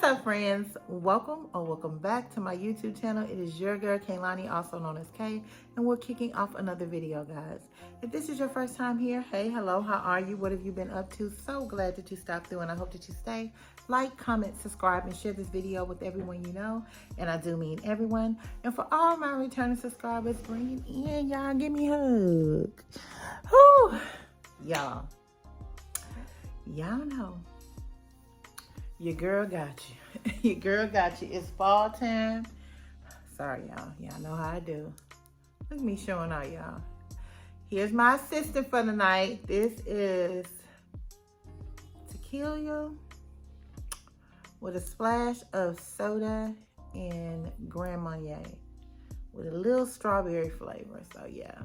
up, friends? Welcome back to my YouTube channel. It is your girl Kaye Lanhi, also known as Kaye, and we're kicking off another video, guys. If this is your first time here, hey, hello, how are you? What have you been up to? So glad that you stopped through, and I hope that you stay. Like, comment, subscribe, and share this video with everyone you know, and I do mean everyone. And for all my returning subscribers, bring it in, y'all. Give me a hug. Whew. Y'all know. Your girl got you. Your girl got you. It's fall time. Sorry, y'all. Y'all know how I do. Look at me showing out, y'all. Here's my assistant for the night. This is tequila with a splash of soda and Grand Marnier with a little strawberry flavor. So, yeah,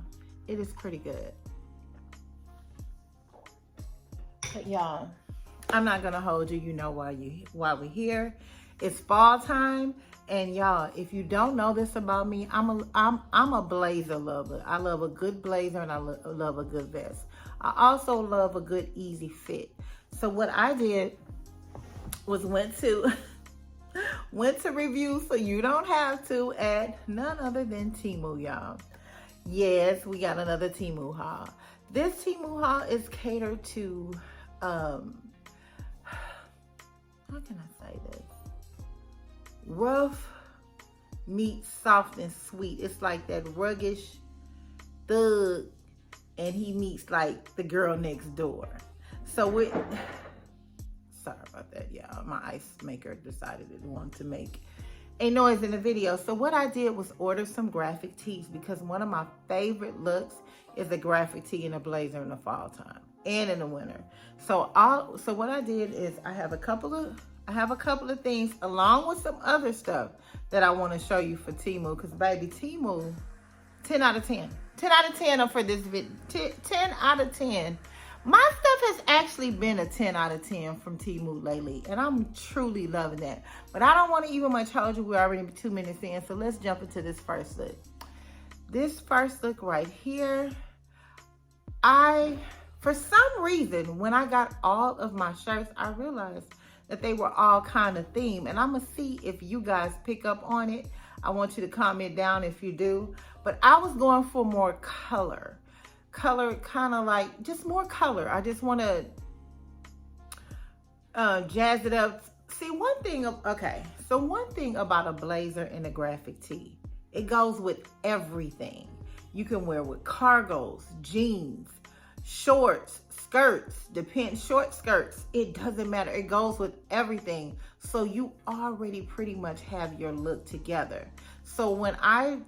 it is pretty good. But, y'all, I'm not gonna hold you. You know why we're here. It's fall time, and y'all, if you don't know this about me, I'm a blazer lover. I love a good blazer, and I love a good vest. I also love a good easy fit. So what I did was went to review, so you don't have to, at none other than TEMU, y'all. Yes, we got another TEMU haul. This TEMU haul is catered to how can I say this? Rough meets soft and sweet. It's like that ruggish thug, and he meets like the girl next door. So sorry about that, y'all. My ice maker decided it wanted to make a noise in the video. So what I did was order some graphic tees, because one of my favorite looks is a graphic tee and a blazer in the fall time and in the winter. So what I did is I have a couple of things along with some other stuff that I want to show you for TEMU, because baby, TEMU 10 out of 10. 10 out of 10 for this video. 10 out of 10. My stuff has actually been a 10 out of 10 from TEMU lately, and I'm truly loving that. But I don't want to even much hold you. We're already 2 minutes in, so let's jump into this first look. This first look right here, for some reason, when I got all of my shirts, I realized that they were all kind of themed, and I'm gonna see if you guys pick up on it. I want you to comment down if you do. But I was going for more color, kind of like just more color. I just want to jazz it up. See, one thing about a blazer and a graphic tee, it goes with everything. You can wear with cargos, jeans, shorts, skirts, short skirts. It doesn't matter. It goes with everything. So you already pretty much have your look together. So when I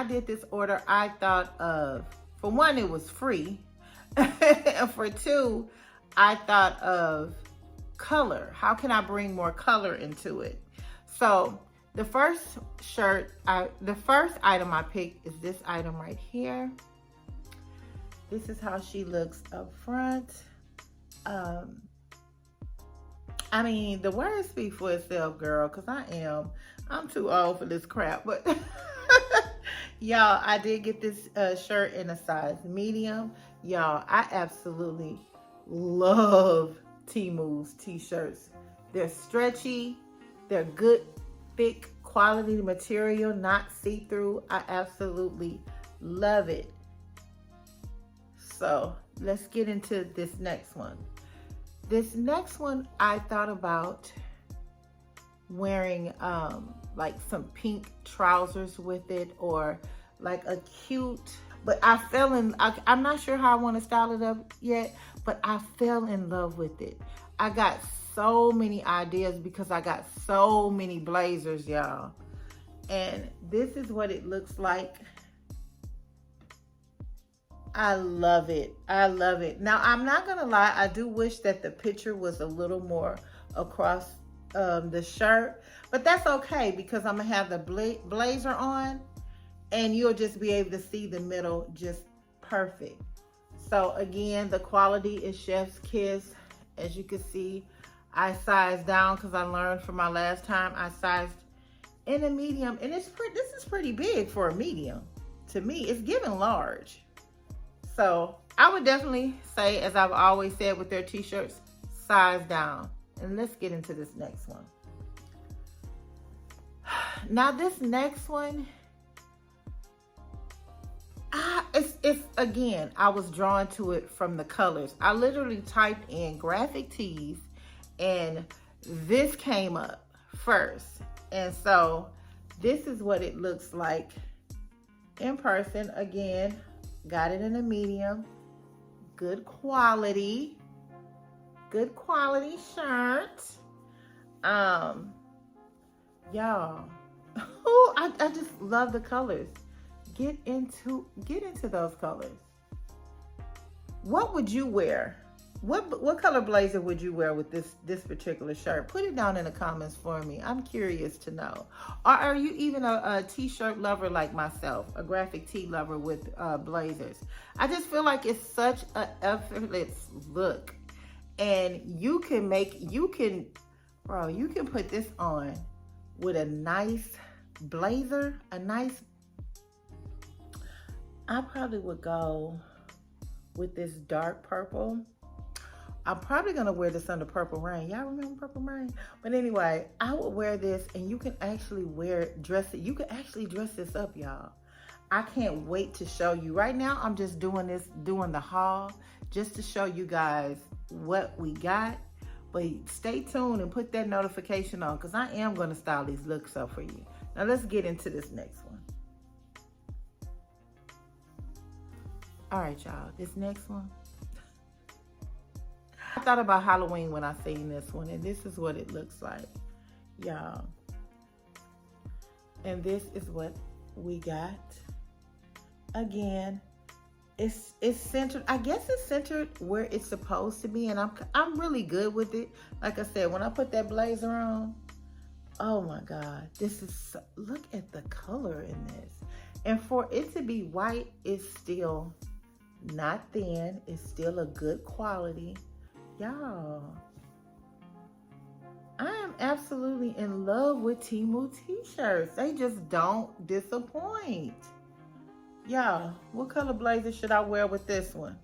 did this order, I thought of, for one, it was free. And for two, I thought of color. How can I bring more color into it? So the first item I picked is this item right here. This is how she looks up front. I mean, the words speak for itself, girl, because I'm too old for this crap. But y'all, I did get this shirt in a size medium. Y'all, I absolutely love TEMU's t-shirts. They're stretchy. They're good, thick, quality material, not see-through. I absolutely love it. So let's get into this next one. This next one, I thought about wearing like some pink trousers with it, or like a cute, but I'm not sure how I want to style it up yet, but I fell in love with it. I got so many ideas because I got so many blazers, y'all. And this is what it looks like. I love it. I love it. Now, I'm not going to lie. I do wish that the picture was a little more across the shirt, but that's okay, because I'm going to have the blazer on, and you'll just be able to see the middle just perfect. So again, the quality is chef's kiss. As you can see, I sized down because I learned from my last time. I sized in a medium, and this is pretty big for a medium. To me, it's giving large. So I would definitely say, as I've always said with their t-shirts, size down. And let's get into this next one. Now this next one, it's again, I was drawn to it from the colors. I literally typed in graphic tees and this came up first. And so this is what it looks like in person. Again, got it in a medium. Good quality shirt. Y'all, oh, I just love the colors. Get into those colors. What would you wear? What color blazer would you wear with this particular shirt? Put it down in the comments for me. I'm curious to know. Or are you even a t-shirt lover like myself, a graphic tee lover with blazers? I just feel like it's such an effortless look, and you can put this on with a nice blazer, I probably would go with this dark purple. I'm probably gonna wear this under Purple Rain. Y'all remember Purple Rain? But anyway, I would wear this, and you can actually dress it. You can actually dress this up, y'all. I can't wait to show you. Right now, I'm just doing the haul, just to show you guys what we got. But stay tuned and put that notification on, because I am gonna style these looks up for you. Now let's get into this next one. All right, y'all, this next one. I thought about Halloween when I seen this one, and this is what it looks like, y'all. And this is what we got. Again, it's centered. I guess it's centered where it's supposed to be, and I'm really good with it. Like I said, when I put that blazer on, oh my God, look at the color in this. And for it to be white, it's still not thin. It's still a good quality. Y'all, I am absolutely in love with TEMU t-shirts. They just don't disappoint. Y'all, what color blazer should I wear with this one?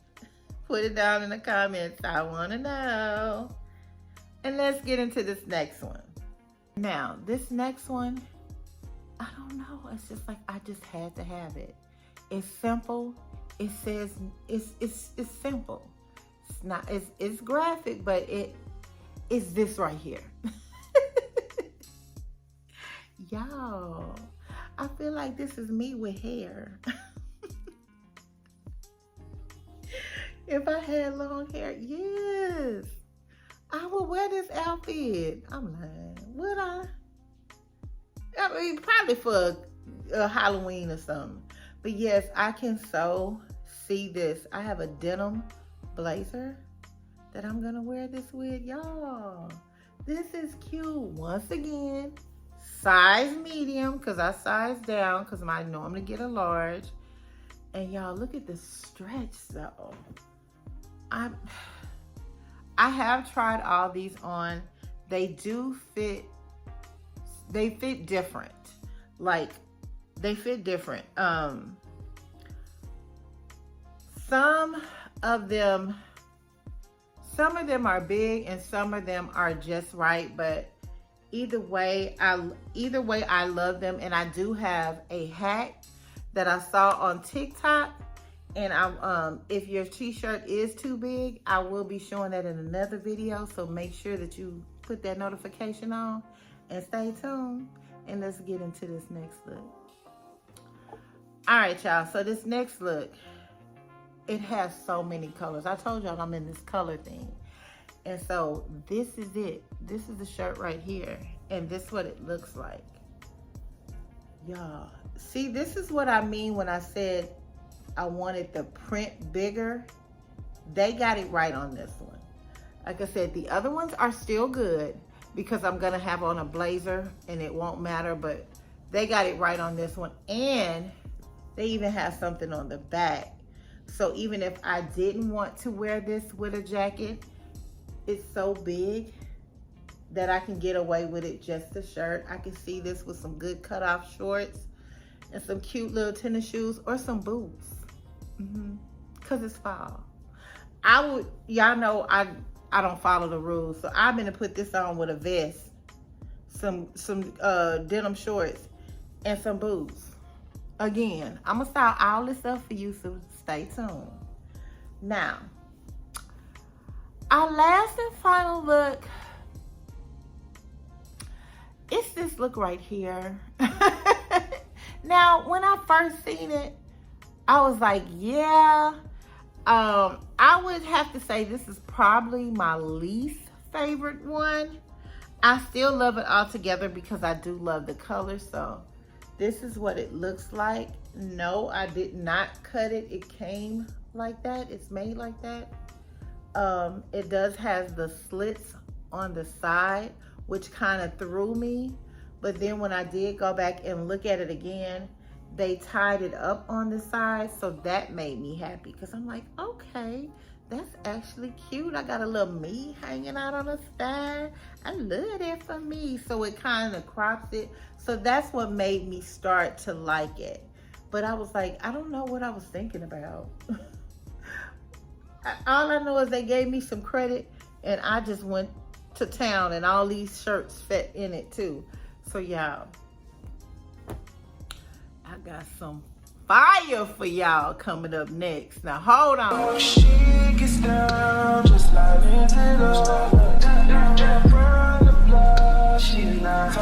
Put it down in the comments. I want to know. And let's get into this next one. Now, this next one, I don't know. It's just like I just had to have it. It's simple. It says it's simple. It's not, it's graphic, but it's this right here. Y'all, I feel like this is me with hair. If I had long hair, yes, I would wear this outfit. I'm lying. Would I? I mean, probably for a Halloween or something. But yes, I can so see this. I have a denim blazer that I'm gonna wear this with, y'all. This is cute. Once again, size medium, because I size down because I normally get a large. And y'all, look at the stretch though. I have tried all these on. They do fit. They fit different. Like, they fit different. Some of them are big and some of them are just right, but either way I love them. And I do have a hat that I saw on TikTok, and if your t-shirt is too big, I will be showing that in another video, so make sure that you put that notification on and stay tuned. And let's get into this next look. All right, y'all, so this next look, it has so many colors. I told y'all I'm in this color thing. And so this is it. This is the shirt right here. And this is what it looks like. Y'all, see, this is what I mean when I said I wanted the print bigger. They got it right on this one. Like I said, the other ones are still good because I'm gonna have on a blazer and it won't matter, but they got it right on this one. And they even have something on the back. So even if I didn't want to wear this with a jacket, it's so big that I can get away with it just a shirt. I can see this with some good cutoff shorts and some cute little tennis shoes or some boots. Cause it's fall. Y'all know I don't follow the rules, so I'm gonna put this on with a vest, some denim shorts, and some boots. Again, I'm gonna style all this stuff for you, so stay tuned. Now, our last and final look, it's this look right here. Now, when I first seen it, I was like, yeah. I would have to say this is probably my least favorite one. I still love it altogether because I do love the color. So this is what it looks like. No, I did not cut it. It came like that. It's made like that. It does have the slits on the side, which kind of threw me. But then when I did go back and look at it again, they tied it up on the side. So that made me happy because I'm like, okay, that's actually cute. I got a little me hanging out on the side. I love that for me. So it kind of crops it. So that's what made me start to like it. But I was like, I don't know what I was thinking about. All I know is they gave me some credit and I just went to town and all these shirts fit in it too. So y'all, I got some fire for y'all coming up next. Now hold on. She gets down just like Nintendo. She's not